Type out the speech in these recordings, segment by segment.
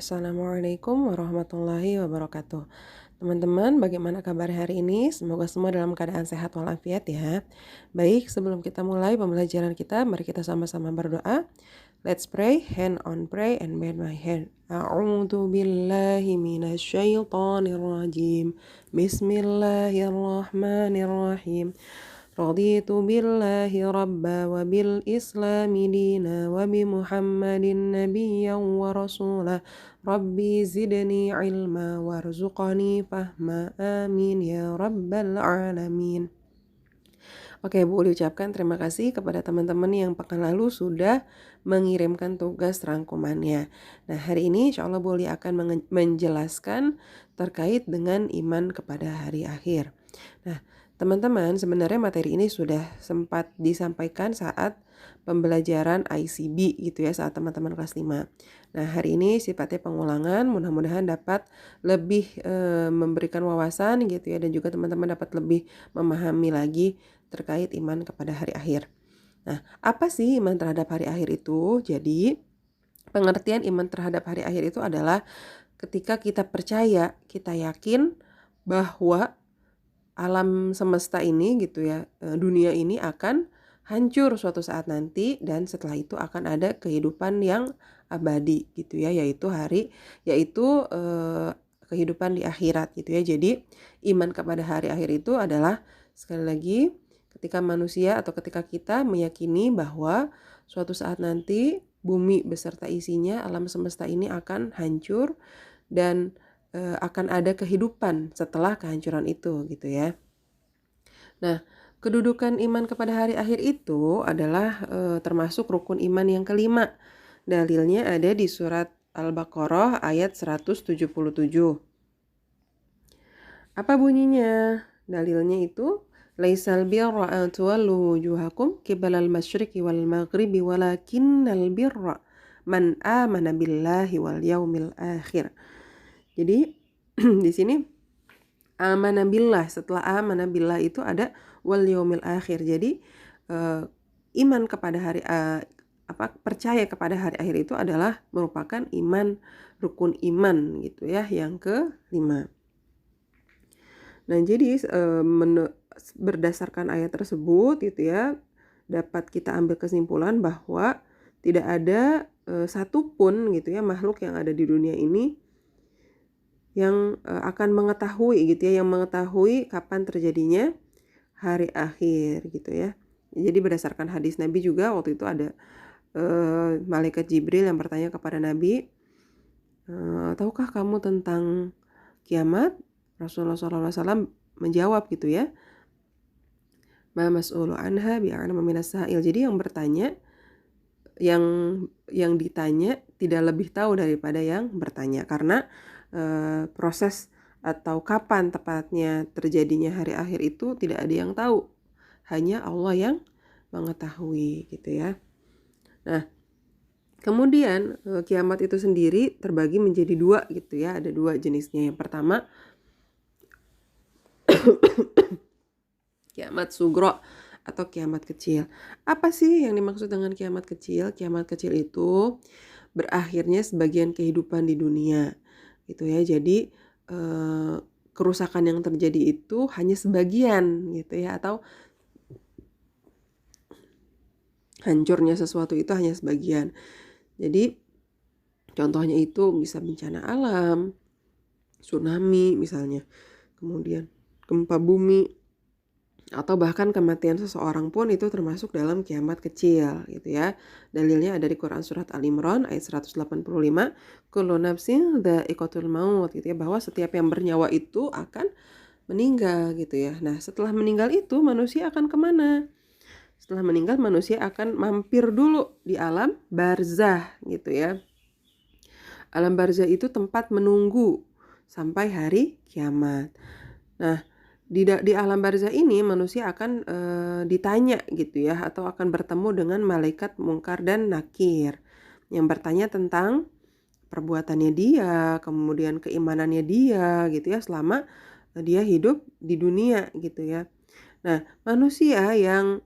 Assalamualaikum warahmatullahi wabarakatuh. Teman-teman, bagaimana kabar hari ini? Semoga semua dalam keadaan sehat walafiat ya. Baik, sebelum kita mulai pembelajaran kita, mari kita sama-sama berdoa. Let's pray, hand on pray and bend my hand. A'udzu billahi minasyaitonir rajim. Bismillahirrahmanirrahim. Raditu billahi rabba wa bil islami dina wa bi muhammadin nabiyyan wa rasulah. Rabbi zidni ilma warzuqani fahma, amin ya rabbal alamin. Oke, Bu ucapkan terima kasih kepada teman-teman yang pekan lalu sudah mengirimkan tugas rangkumannya. Nah, hari ini insya Allah Bu akan menjelaskan terkait dengan iman kepada hari akhir. Nah, teman-teman, sebenarnya materi ini sudah sempat disampaikan saat pembelajaran ICB gitu ya, saat teman-teman kelas 5. Nah, hari ini sifatnya pengulangan, mudah-mudahan dapat lebih memberikan wawasan gitu ya, dan juga teman-teman dapat lebih memahami lagi terkait iman kepada hari akhir. Nah, apa sih iman terhadap hari akhir itu? Jadi, pengertian iman terhadap hari akhir itu adalah ketika kita percaya, kita yakin bahwa alam semesta ini gitu ya, dunia ini akan hancur suatu saat nanti, dan setelah itu akan ada kehidupan yang abadi gitu ya, yaitu kehidupan di akhirat gitu ya. Jadi iman kepada hari akhir itu adalah, sekali lagi, ketika manusia atau ketika kita meyakini bahwa suatu saat nanti bumi beserta isinya, alam semesta ini akan hancur dan akan ada kehidupan setelah kehancuran itu gitu ya. Nah, kedudukan iman kepada hari akhir itu adalah termasuk rukun iman yang kelima. Dalilnya ada di surat Al-Baqarah ayat 177. Apa bunyinya? Dalilnya itu, laisal birra an tuwallu wujuhakum qibalal masyriqi wal maghribi walakinnal birra man amana billahi wal yaumil akhir. Jadi di sini amana billah, setelah amana billah itu ada wal yaumil akhir. Jadi iman kepada percaya kepada hari akhir itu adalah merupakan iman, rukun iman gitu ya, yang kelima. Nah, jadi berdasarkan ayat tersebut gitu ya, dapat kita ambil kesimpulan bahwa tidak ada satupun gitu ya makhluk yang ada di dunia ini yang akan mengetahui gitu ya, yang mengetahui kapan terjadinya hari akhir gitu ya. Jadi berdasarkan hadis Nabi juga, waktu itu ada malaikat Jibril yang bertanya kepada Nabi, tahukah kamu tentang kiamat? Rasulullah SAW menjawab gitu ya, ma mas'ulu anha bi'alama minas sa'il. Jadi yang bertanya, yang ditanya tidak lebih tahu daripada yang bertanya, karena proses atau kapan tepatnya terjadinya hari akhir itu tidak ada yang tahu, hanya Allah yang mengetahui gitu ya. Nah, kemudian kiamat itu sendiri terbagi menjadi dua gitu ya, ada dua jenisnya. Yang pertama kiamat sugro atau kiamat kecil. Apa sih yang dimaksud dengan kiamat kecil? Kiamat kecil itu berakhirnya sebagian kehidupan di dunia gitu ya. Jadi kerusakan yang terjadi itu hanya sebagian gitu ya, atau hancurnya sesuatu itu hanya sebagian. Jadi contohnya itu bisa bencana alam, tsunami misalnya, kemudian gempa bumi, atau bahkan kematian seseorang pun itu termasuk dalam kiamat kecil gitu ya. Dalilnya ada di Quran surat Al-Imran ayat 185, kullu nafsin dha'iqatul maut gitu ya, bahwa setiap yang bernyawa itu akan meninggal gitu ya. Nah, setelah meninggal itu manusia akan kemana? Setelah meninggal manusia akan mampir dulu di alam barzah gitu ya. Alam barzah itu tempat menunggu sampai hari kiamat. Nah, di alam barzah ini manusia akan ditanya gitu ya, atau akan bertemu dengan malaikat Munkar dan Nakir yang bertanya tentang perbuatannya dia, kemudian keimanannya dia gitu ya, selama dia hidup di dunia gitu ya. Nah, manusia yang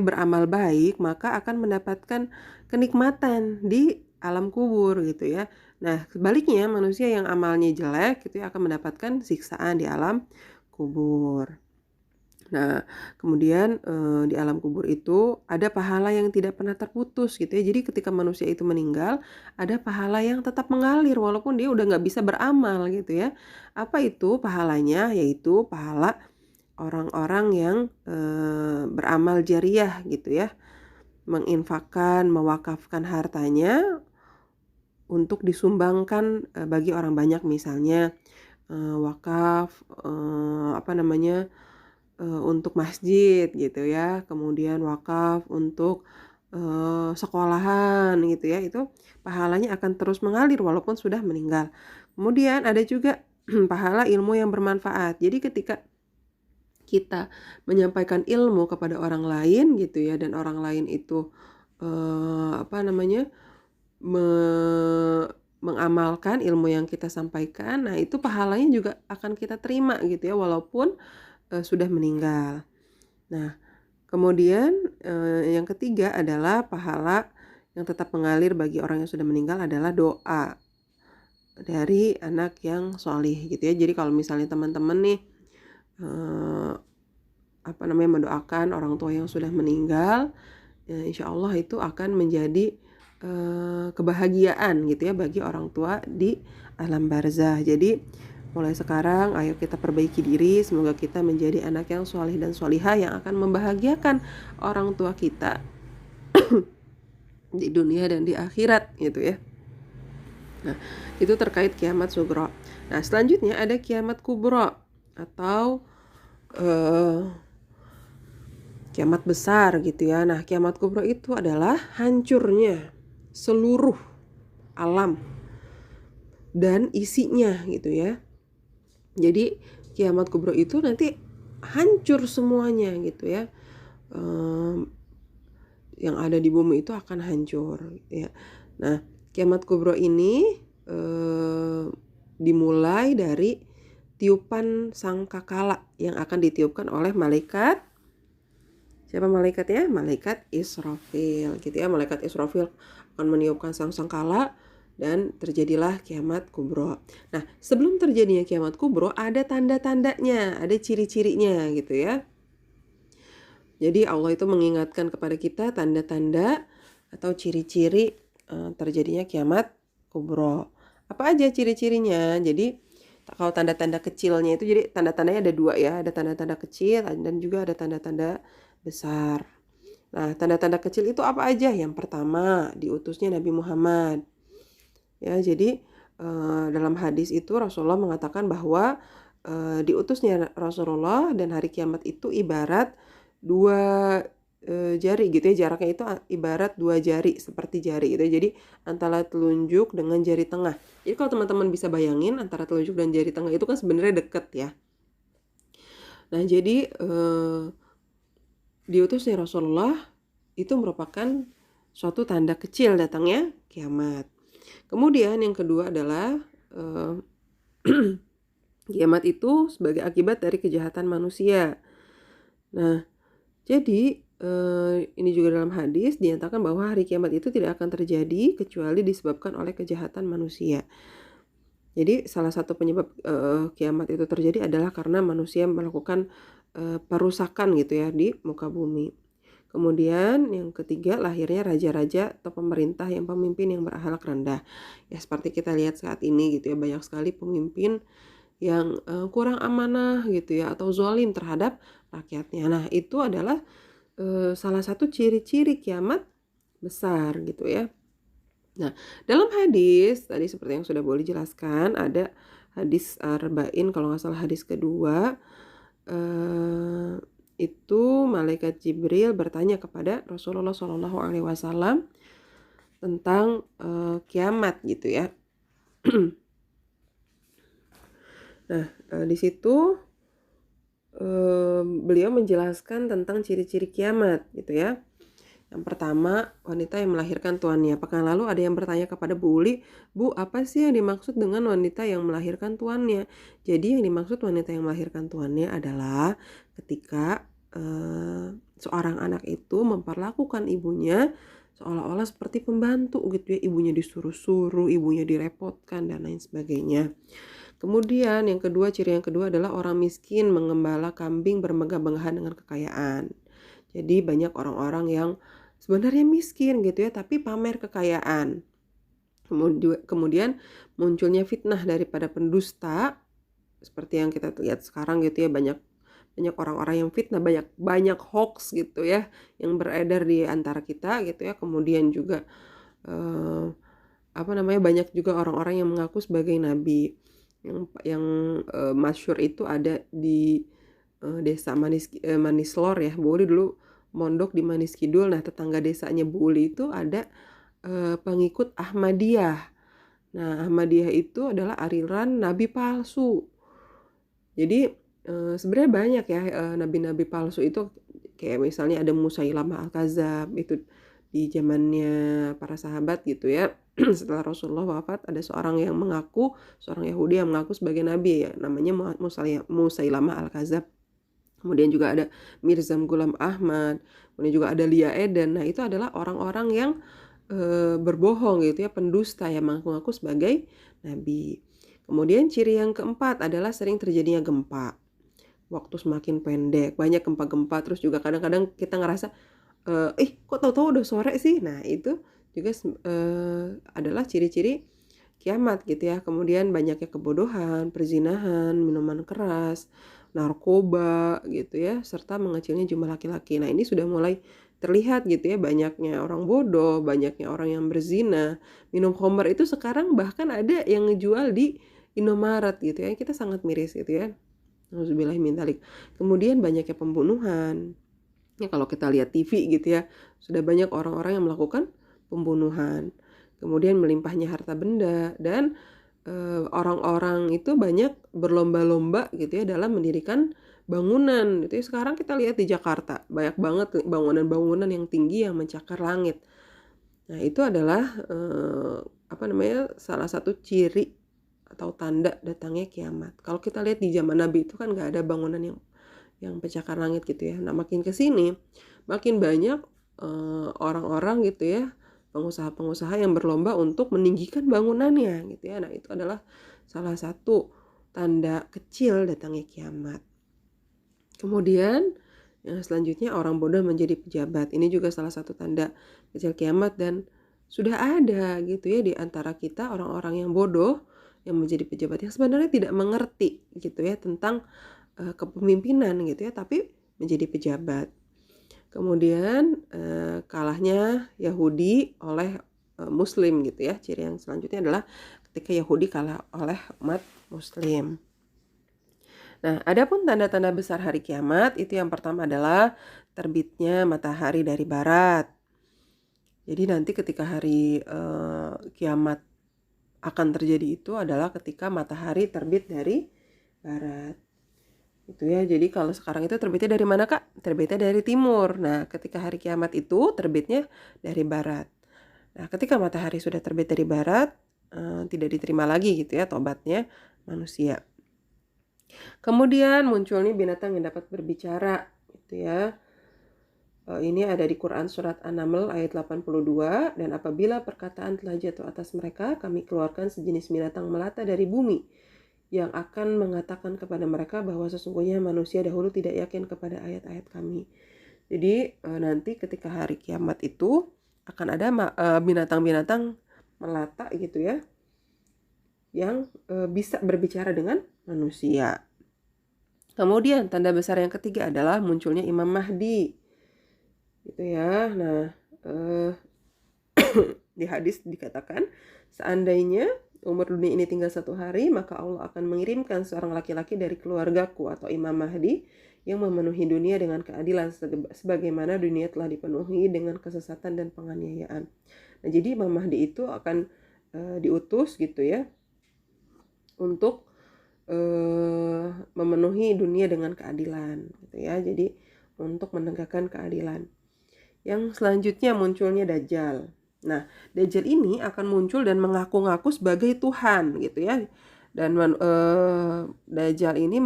beramal baik maka akan mendapatkan kenikmatan di alam kubur gitu ya. Nah, sebaliknya manusia yang amalnya jelek gitu ya akan mendapatkan siksaan di alam kubur. Nah, kemudian di alam kubur itu ada pahala yang tidak pernah terputus gitu ya. Jadi ketika manusia itu meninggal, ada pahala yang tetap mengalir walaupun dia udah nggak bisa beramal gitu ya. Apa itu pahalanya? Yaitu pahala orang-orang yang beramal jariah gitu ya. Menginfakkan, mewakafkan hartanya untuk disumbangkan bagi orang banyak, misalnya wakaf untuk masjid gitu ya, kemudian wakaf untuk sekolahan gitu ya, itu pahalanya akan terus mengalir walaupun sudah meninggal. Kemudian ada juga pahala ilmu yang bermanfaat. Jadi ketika kita menyampaikan ilmu kepada orang lain gitu ya, dan orang lain itu mengamalkan ilmu yang kita sampaikan, nah itu pahalanya juga akan kita terima gitu ya, walaupun sudah meninggal. Nah, kemudian yang ketiga adalah pahala yang tetap mengalir bagi orang yang sudah meninggal adalah doa dari anak yang sholih gitu ya. Jadi kalau misalnya teman-teman nih mendoakan orang tua yang sudah meninggal, insya Allah itu akan menjadi kebahagiaan gitu ya bagi orang tua di alam barzah. Jadi mulai sekarang ayo kita perbaiki diri, semoga kita menjadi anak yang sholih dan sholihah yang akan membahagiakan orang tua kita di dunia dan di akhirat gitu ya. Nah, itu terkait kiamat sugro. Nah, selanjutnya ada kiamat kubro atau kiamat besar gitu ya. Nah, kiamat kubro itu adalah hancurnya seluruh alam dan isinya gitu ya. Jadi kiamat kubro itu nanti hancur semuanya gitu ya. Yang ada di bumi itu akan hancur ya. Nah, kiamat kubro ini dimulai dari tiupan sangkakala yang akan ditiupkan oleh malaikat. Siapa malaikatnya? Malaikat Israfil gitu ya. Malaikat Israfil akan meniupkan sangkakala dan terjadilah kiamat kubro. Nah, sebelum terjadinya kiamat kubro ada tanda-tandanya, ada ciri-cirinya gitu ya. Jadi Allah itu mengingatkan kepada kita tanda-tanda atau ciri-ciri terjadinya kiamat kubro. Apa aja ciri-cirinya? Jadi kalau tanda-tanda kecilnya itu, jadi tanda-tandanya ada dua ya, ada tanda-tanda kecil dan juga ada tanda-tanda besar. Nah, tanda-tanda kecil itu apa aja? Yang pertama, diutusnya Nabi Muhammad. Ya, jadi dalam hadis itu Rasulullah mengatakan bahwa diutusnya Rasulullah dan hari kiamat itu ibarat dua jari gitu ya, jaraknya itu ibarat dua jari, seperti jari gitu. Jadi antara telunjuk dengan jari tengah. Jadi kalau teman-teman bisa bayangin antara telunjuk dan jari tengah itu kan sebenarnya deket ya. Nah, jadi diutusnya Rasulullah itu merupakan suatu tanda kecil datangnya kiamat. Kemudian yang kedua adalah kiamat itu sebagai akibat dari kejahatan manusia. Nah, jadi ini juga dalam hadis dinyatakan bahwa hari kiamat itu tidak akan terjadi kecuali disebabkan oleh kejahatan manusia. Jadi salah satu penyebab kiamat itu terjadi adalah karena manusia melakukan perusakan gitu ya di muka bumi. Kemudian yang ketiga, lahirnya raja-raja atau pemerintah yang pemimpin yang berakhlak rendah. Ya seperti kita lihat saat ini gitu ya, banyak sekali pemimpin yang kurang amanah gitu ya, atau zalim terhadap rakyatnya. Nah, itu adalah salah satu ciri-ciri kiamat besar gitu ya. Nah, dalam hadis tadi seperti yang sudah boleh jelaskan, ada hadis Arba'in kalau nggak salah hadis kedua, itu malaikat Jibril bertanya kepada Rasulullah SAW tentang kiamat gitu ya. Nah, di situ beliau menjelaskan tentang ciri-ciri kiamat gitu ya. Yang pertama, wanita yang melahirkan tuannya. Pekan lalu ada yang bertanya kepada Bu Uli, Bu, apa sih yang dimaksud dengan wanita yang melahirkan tuannya? Jadi yang dimaksud wanita yang melahirkan tuannya adalah ketika seorang anak itu memperlakukan ibunya seolah-olah seperti pembantu gitu ya, ibunya disuruh-suruh, ibunya direpotkan dan lain sebagainya. Kemudian yang kedua, ciri yang kedua adalah orang miskin mengembala kambing bermegah-megahan dengan kekayaan. Jadi banyak orang-orang yang sebenarnya miskin gitu ya, tapi pamer kekayaan. Kemudian munculnya fitnah daripada pendusta, seperti yang kita lihat sekarang gitu ya, banyak orang-orang yang fitnah, banyak hoax gitu ya yang beredar di antara kita gitu ya. Kemudian juga banyak juga orang-orang yang mengaku sebagai nabi. Yang masyhur itu ada di desa Manislor ya. Bu Uli dulu mondok di Manis Kidul. Nah, tetangga desanya Bu Uli itu ada pengikut Ahmadiyah. Nah, Ahmadiyah itu adalah aliran nabi palsu. Jadi sebenarnya banyak ya nabi-nabi palsu itu, kayak misalnya ada Musailamah Al-Kadzab itu di zamannya para sahabat gitu ya. Setelah Rasulullah wafat, ada seorang Yahudi yang mengaku sebagai nabi ya, namanya Musailamah Al-Kadzab. Kemudian juga ada Mirzam Ghulam Ahmad, kemudian juga ada Lia Eden. Nah, itu adalah orang-orang yang berbohong gitu ya, pendusta yang mengaku-ngaku sebagai nabi. Kemudian ciri yang keempat adalah sering terjadinya gempa. Waktu semakin pendek, banyak gempa-gempa, terus juga kadang-kadang kita ngerasa kok tahu-tahu udah sore sih. Nah, itu juga adalah ciri-ciri kiamat gitu ya. Kemudian banyaknya kebodohan, perzinahan, minuman keras, narkoba gitu ya, serta mengecilnya jumlah laki-laki. Nah, ini sudah mulai terlihat gitu ya, banyaknya orang bodoh, banyaknya orang yang berzina, minum khamr itu sekarang bahkan ada yang ngejual di Indomaret gitu ya. Kita sangat miris gitu ya. Nauzubillahi min dzalik. Kemudian banyaknya pembunuhan. Ya, kalau kita lihat TV gitu ya, sudah banyak orang-orang yang melakukan pembunuhan. Kemudian melimpahnya harta benda, dan orang-orang itu banyak berlomba-lomba gitu ya dalam mendirikan bangunan gitu ya. Sekarang kita lihat di Jakarta banyak banget bangunan-bangunan yang tinggi yang mencakar langit. Nah, itu adalah salah satu ciri atau tanda datangnya kiamat. Kalau kita lihat di zaman Nabi itu kan nggak ada bangunan yang pencakar langit gitu ya. Nah, makin kesini makin banyak orang-orang gitu ya, pengusaha-pengusaha yang berlomba untuk meninggikan bangunannya gitu ya. Nah, itu adalah salah satu tanda kecil datangnya kiamat. Kemudian yang selanjutnya, orang bodoh menjadi pejabat. Ini juga salah satu tanda kecil kiamat, dan sudah ada gitu ya di antara kita orang-orang yang bodoh yang menjadi pejabat, yang sebenarnya tidak mengerti gitu ya tentang kepemimpinan gitu ya, tapi menjadi pejabat. Kemudian kalahnya Yahudi oleh Muslim gitu ya. Ciri yang selanjutnya adalah ketika Yahudi kalah oleh umat Muslim. Nah, adapun tanda-tanda besar hari kiamat itu yang pertama adalah terbitnya matahari dari barat. Jadi nanti ketika hari kiamat akan terjadi itu adalah ketika matahari terbit dari barat. Itu ya. Jadi kalau sekarang itu terbitnya dari mana, Kak? Terbitnya dari timur. Nah, ketika hari kiamat itu terbitnya dari barat. Nah, ketika matahari sudah terbit dari barat, tidak diterima lagi gitu ya tobatnya manusia. Kemudian muncul nih binatang yang dapat berbicara gitu ya. Ini ada di Quran surat An-Naml ayat 82, dan apabila perkataan telah jatuh atas mereka, kami keluarkan sejenis binatang melata dari bumi yang akan mengatakan kepada mereka bahwa sesungguhnya manusia dahulu tidak yakin kepada ayat-ayat kami. Jadi nanti ketika hari kiamat itu akan ada binatang-binatang melata gitu ya, yang bisa berbicara dengan manusia. Kemudian tanda besar yang ketiga adalah munculnya Imam Mahdi gitu ya. Nah, di hadis dikatakan, seandainya umur dunia ini tinggal 1 hari, maka Allah akan mengirimkan seorang laki-laki dari keluargaku atau Imam Mahdi yang memenuhi dunia dengan keadilan sebagaimana dunia telah dipenuhi dengan kesesatan dan penganiayaan. Nah, jadi Imam Mahdi itu akan diutus gitu ya untuk memenuhi dunia dengan keadilan gitu ya. Jadi untuk menegakkan keadilan. Yang selanjutnya munculnya Dajjal. Nah, Dajjal ini akan muncul dan mengaku-ngaku sebagai Tuhan gitu ya. Dan Dajjal ini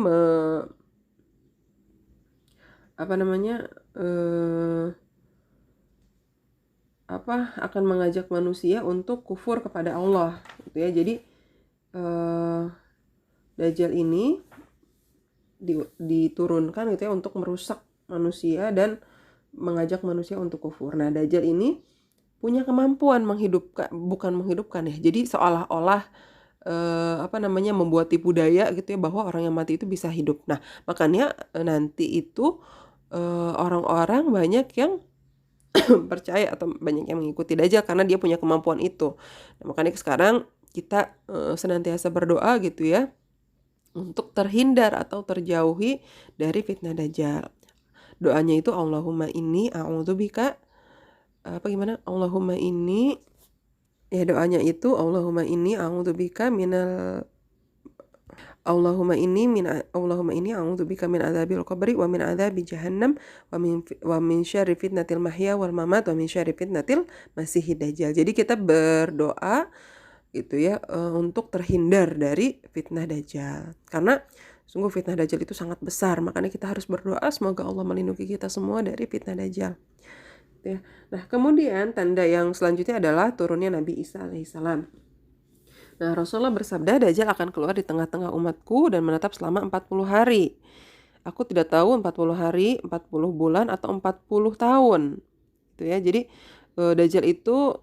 akan mengajak manusia untuk kufur kepada Allah gitu ya. Jadi Dajjal ini diturunkan gitu ya untuk merusak manusia dan mengajak manusia untuk kufur. Nah, Dajjal ini punya kemampuan bukan menghidupkan ya. Jadi seolah-olah membuat tipu daya gitu ya, bahwa orang yang mati itu bisa hidup. Nah, makanya nanti itu orang-orang banyak yang percaya atau banyak yang mengikuti Dajjal karena dia punya kemampuan itu. Nah, makanya sekarang kita senantiasa berdoa gitu ya untuk terhindar atau terjauhi dari fitnah Dajjal. Doanya itu Allahumma inni a'udzubika Allahumma inni, ya doanya itu Allahumma inni a'udzubika Allahumma inni a'udzubika min adzabil qabri wa min adzabi jahannam wa min syarri fitnatil mahya wal mamat wa min syarri fitnatil masiihid dajjal. Jadi kita berdoa gitu ya untuk terhindar dari fitnah Dajjal. Karena sungguh fitnah Dajjal itu sangat besar, makanya kita harus berdoa semoga Allah melindungi kita semua dari fitnah Dajjal. Ya. Nah, kemudian tanda yang selanjutnya adalah turunnya Nabi Isa alaihissalam. Nah, Rasulullah bersabda, Dajjal akan keluar di tengah-tengah umatku dan menetap selama 40 hari. Aku tidak tahu 40 hari, 40 bulan, atau 40 tahun. Gitu ya. Jadi Dajjal itu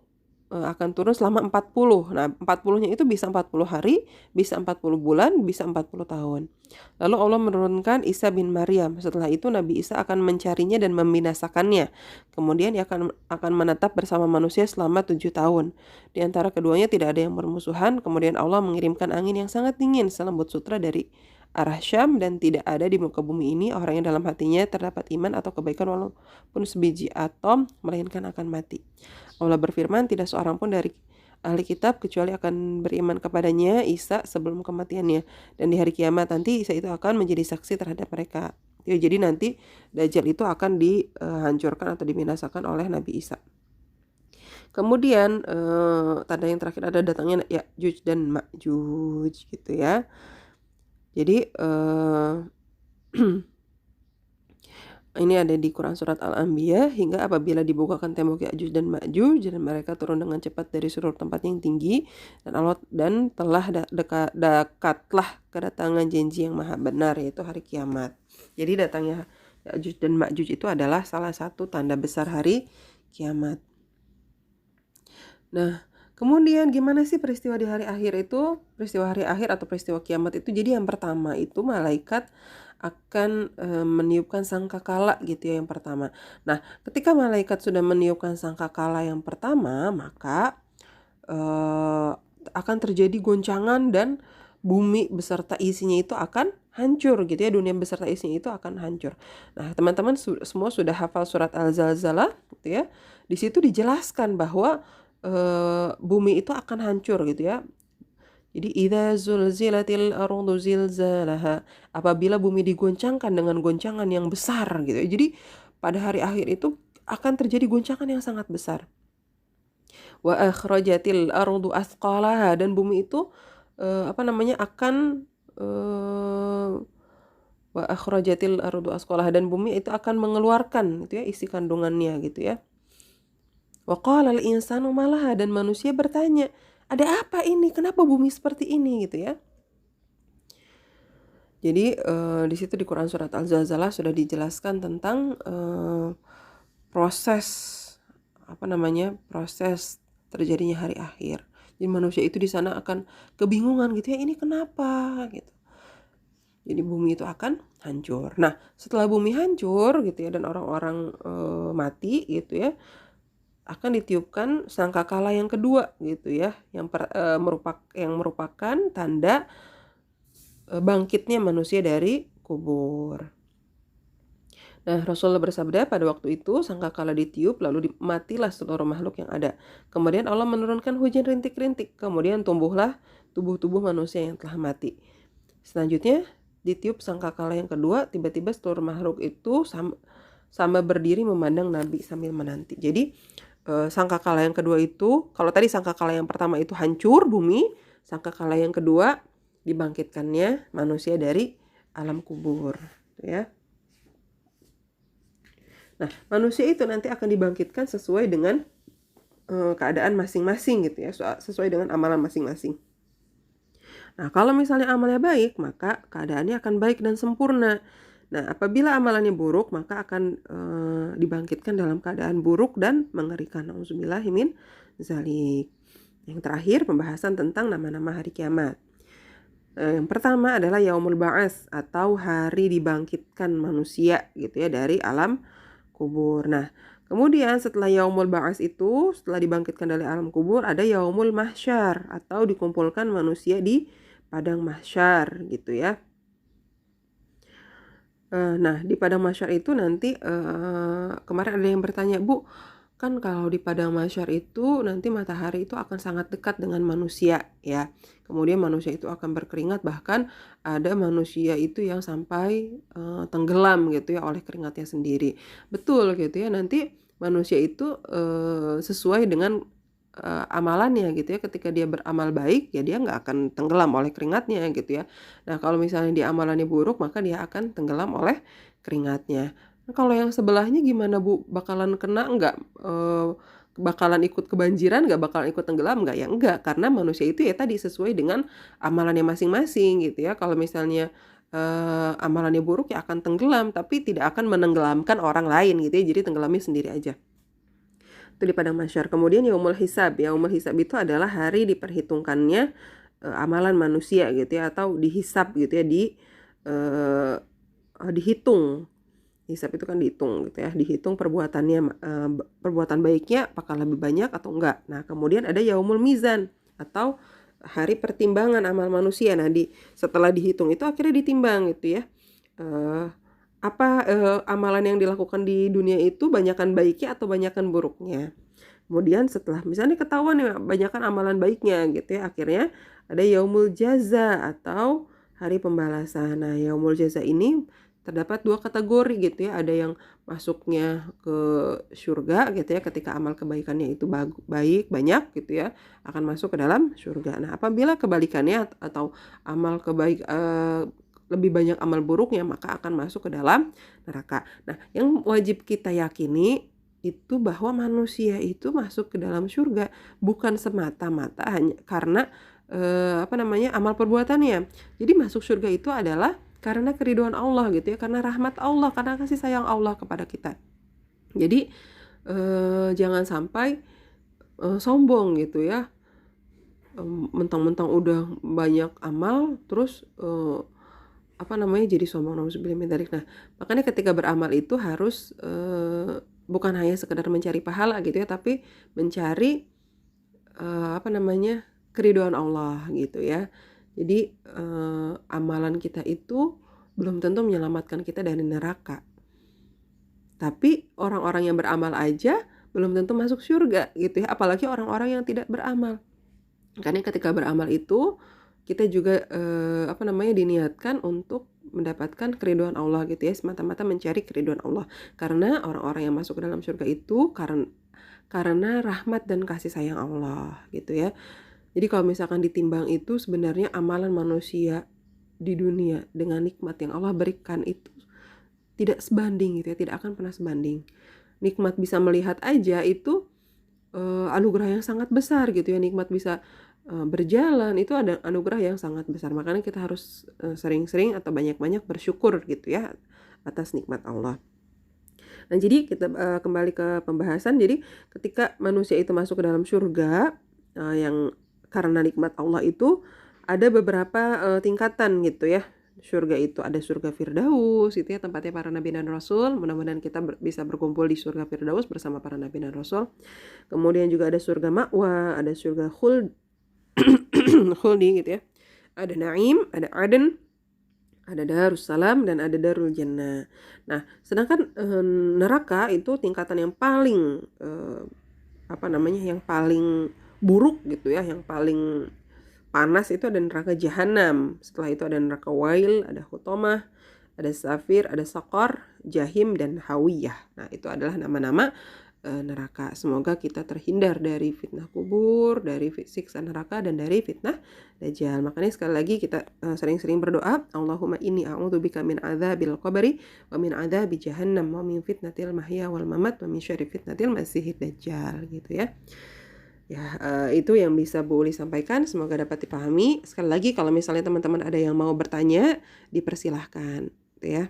akan turun selama 40. Nah, 40-nya itu bisa 40 hari, bisa 40 bulan, bisa 40 tahun. Lalu Allah menurunkan Isa bin Maryam. Setelah itu Nabi Isa akan mencarinya dan membinasakannya. Kemudian ia akan menetap bersama manusia selama 7 tahun. Di antara keduanya tidak ada yang bermusuhan. Kemudian Allah mengirimkan angin yang sangat dingin selembut sutra dari arah Syam, dan tidak ada di muka bumi ini orang yang dalam hatinya terdapat iman atau kebaikan walaupun sebiji atom, melainkan akan mati. Allah berfirman, tidak seorang pun dari ahli kitab kecuali akan beriman kepadanya Isa sebelum kematiannya, dan di hari kiamat nanti Isa itu akan menjadi saksi terhadap mereka. Ya, jadi nanti Dajjal itu akan dihancurkan atau dibinasakan oleh Nabi Isa. Kemudian tanda yang terakhir ada datangnya Ya'juj dan Ma'juj gitu ya. Jadi ini ada di Quran surat Al-Anbiya, hingga apabila dibukakan tembok Ya'juj dan Ma'juj dan mereka turun dengan cepat dari seluruh tempat yang tinggi, dan telah dekatlah kedatangan janji yang maha benar, yaitu hari kiamat. Jadi datangnya Ya'juj dan Ma'juj itu adalah salah satu tanda besar hari kiamat. Nah, kemudian gimana sih peristiwa di hari akhir itu? Peristiwa hari akhir atau peristiwa kiamat itu, jadi yang pertama itu malaikat akan meniupkan sangkakala gitu ya, yang pertama. Nah, ketika malaikat sudah meniupkan sangkakala yang pertama, maka akan terjadi goncangan dan bumi beserta isinya itu akan hancur gitu ya, dunia beserta isinya itu akan hancur. Nah, teman-teman semua sudah hafal surat Al-Zalzalah gitu ya. Di situ dijelaskan bahwa bumi itu akan hancur gitu ya. Jadi idza zulzilatil ardu zilzalaha, apabila bumi digoncangkan dengan goncangan yang besar gitu ya. Jadi pada hari akhir itu akan terjadi goncangan yang sangat besar. Wa akhrajatil ardu athqalaha, dan bumi itu akan wa akhrajatil ardu athqalaha, dan bumi itu akan mengeluarkan gitu ya isi kandungannya gitu ya. Wa qala al-insanu malaha, dan manusia bertanya, ada apa ini? Kenapa bumi seperti ini gitu ya? Jadi di situ di Quran surat Al-Zalzalah sudah dijelaskan tentang proses terjadinya hari akhir. Jadi manusia itu di sana akan kebingungan gitu ya, ini kenapa gitu. Jadi bumi itu akan hancur. Nah, setelah bumi hancur gitu ya dan orang-orang mati gitu ya, akan ditiupkan sangkakala yang kedua gitu ya, yang merupakan tanda bangkitnya manusia dari kubur. Nah, Rasulullah bersabda, pada waktu itu sangkakala ditiup, lalu matilah seluruh makhluk yang ada. Kemudian Allah menurunkan hujan rintik-rintik, kemudian tumbuhlah tubuh-tubuh manusia yang telah mati. Selanjutnya ditiup sangkakala yang kedua, tiba-tiba seluruh makhluk itu sama berdiri memandang Nabi sambil menanti. Jadi sangkakala yang kedua itu, kalau tadi sangkakala yang pertama itu hancur bumi, sangkakala yang kedua dibangkitkannya manusia dari alam kubur ya. Nah, manusia itu nanti akan dibangkitkan sesuai dengan keadaan masing-masing gitu ya, sesuai dengan amalan masing-masing. Nah, kalau misalnya amalnya baik, maka keadaannya akan baik dan sempurna. Nah, apabila amalannya buruk, maka akan dibangkitkan dalam keadaan buruk dan mengerikan. Nauzubillahi min dzalik. Yang terakhir, pembahasan tentang nama-nama hari kiamat. Yang pertama adalah Yaumul Ba'ats atau hari dibangkitkan manusia gitu ya dari alam kubur. Nah, kemudian setelah Yaumul Ba'ats itu, setelah dibangkitkan dari alam kubur, ada Yaumul Mahsyar atau dikumpulkan manusia di padang mahsyar gitu ya. Nah, di padang mahsyar itu nanti kemarin ada yang bertanya, Bu, kan kalau di padang mahsyar itu nanti matahari itu akan sangat dekat dengan manusia ya. Kemudian manusia itu akan berkeringat, bahkan ada manusia itu yang sampai tenggelam gitu ya oleh keringatnya sendiri. Betul gitu ya, nanti manusia itu sesuai dengan amalannya gitu ya. Ketika dia beramal baik ya dia nggak akan tenggelam oleh keringatnya gitu ya. Nah, kalau misalnya dia amalannya buruk, maka dia akan tenggelam oleh keringatnya. Nah, kalau yang sebelahnya gimana, Bu? Bakalan kena nggak? Bakalan ikut kebanjiran nggak? Bakalan ikut tenggelam nggak? Ya enggak, karena manusia itu ya tadi sesuai dengan amalannya masing-masing gitu ya. Kalau misalnya amalannya buruk ya akan tenggelam, tapi tidak akan menenggelamkan orang lain gitu ya. Jadi tenggelamnya sendiri aja. Itu di padang mahsyar. Kemudian yaumul hisab. Yaumul hisab itu adalah hari diperhitungkannya amalan manusia gitu ya, atau dihisab gitu ya, dihitung. Hisab itu kan dihitung gitu ya, dihitung perbuatannya, perbuatan baiknya apakah lebih banyak atau enggak. Nah, kemudian ada yaumul mizan atau hari pertimbangan amal manusia. Nah, setelah dihitung itu akhirnya ditimbang gitu ya. Amalan yang dilakukan di dunia itu banyakan baiknya atau banyakan buruknya. Kemudian setelah misalnya ketahuan ya banyakan amalan baiknya gitu ya, akhirnya ada yaumul jaza atau hari pembalasan. Nah, yaumul jaza ini terdapat 2 kategori gitu ya. Ada yang masuknya ke surga gitu ya, ketika amal kebaikannya itu baik, banyak gitu ya, akan masuk ke dalam surga. Nah, apabila kebalikannya atau amal lebih banyak amal buruknya, maka akan masuk ke dalam neraka. Nah, yang wajib kita yakini itu bahwa manusia itu masuk ke dalam surga bukan semata-mata hanya karena amal perbuatannya. Jadi masuk surga itu adalah karena keridhaan Allah gitu ya, karena rahmat Allah, karena kasih sayang Allah kepada kita. Jadi jangan sampai sombong gitu ya, mentang-mentang udah banyak amal terus jadi sombong. Nah, makanya ketika beramal itu harus bukan hanya sekedar mencari pahala gitu ya, tapi mencari keridhaan Allah gitu ya. Jadi amalan kita itu belum tentu menyelamatkan kita dari neraka. Tapi orang-orang yang beramal aja belum tentu masuk surga gitu ya, apalagi orang-orang yang tidak beramal. Karena ketika beramal itu kita juga diniatkan untuk mendapatkan keridhaan Allah gitu ya, semata-mata mencari keridhaan Allah. Karena orang-orang yang masuk ke dalam surga itu karena rahmat dan kasih sayang Allah gitu ya. Jadi kalau misalkan ditimbang itu sebenarnya amalan manusia di dunia dengan nikmat yang Allah berikan itu tidak sebanding gitu ya, tidak akan pernah sebanding. Nikmat bisa melihat aja itu anugerah yang sangat besar gitu ya. Nikmat bisa berjalan itu ada anugerah yang sangat besar. Makanya kita harus sering-sering atau banyak-banyak bersyukur gitu ya atas nikmat Allah. Nah, jadi kita kembali ke pembahasan. Jadi ketika manusia itu masuk ke dalam surga yang karena nikmat Allah itu ada beberapa tingkatan gitu ya. Surga itu ada surga Firdaus itu ya, tempatnya para nabi dan rasul. Mudah-mudahan kita bisa berkumpul di surga Firdaus bersama para nabi dan rasul. Kemudian juga ada surga Ma'wa, ada surga Khuldi gitu ya. Ada Naim, ada Aden, ada Darussalam, dan ada Darul Jannah. Nah, sedangkan neraka itu tingkatan yang paling yang paling buruk gitu ya, yang paling panas itu ada neraka Jahanam. Setelah itu ada neraka Wail, ada Hutomah, ada Safir, ada Saqar, Jahim, dan Hawiyah. Nah, itu adalah nama-nama neraka. Semoga kita terhindar dari fitnah kubur, dari siksa neraka, dan dari fitnah dajjal. Makanya sekali lagi kita sering-sering berdoa, Allahumma inni a'udzubika min adzabil qabri wa min adzabi jahannam wa min fitnatil mahya wal mamat wa min syarri fitnatil masiihid dajjal gitu ya. Ya, itu yang bisa Bu Uli sampaikan, semoga dapat dipahami. Sekali lagi kalau misalnya teman-teman ada yang mau bertanya, dipersilahkan gitu ya.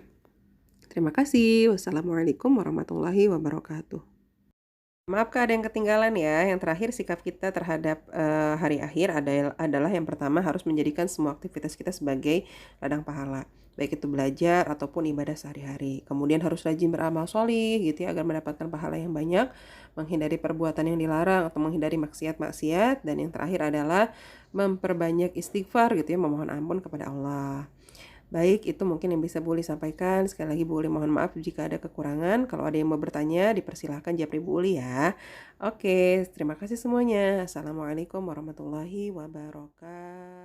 Terima kasih. Wassalamualaikum warahmatullahi wabarakatuh. Maaf Kak, ada yang ketinggalan ya. Yang terakhir, sikap kita terhadap hari akhir adalah yang pertama harus menjadikan semua aktivitas kita sebagai ladang pahala. Baik itu belajar ataupun ibadah sehari-hari. Kemudian harus rajin beramal sholih gitu ya agar mendapatkan pahala yang banyak, menghindari perbuatan yang dilarang atau menghindari maksiat-maksiat, dan yang terakhir adalah memperbanyak istighfar gitu ya, memohon ampun kepada Allah. Baik, itu mungkin yang bisa Bu Uli sampaikan. Sekali lagi Bu Uli mohon maaf jika ada kekurangan. Kalau ada yang mau bertanya, dipersilahkan japri Bu Uli ya. Oke, terima kasih semuanya. Assalamualaikum warahmatullahi wabarakatuh.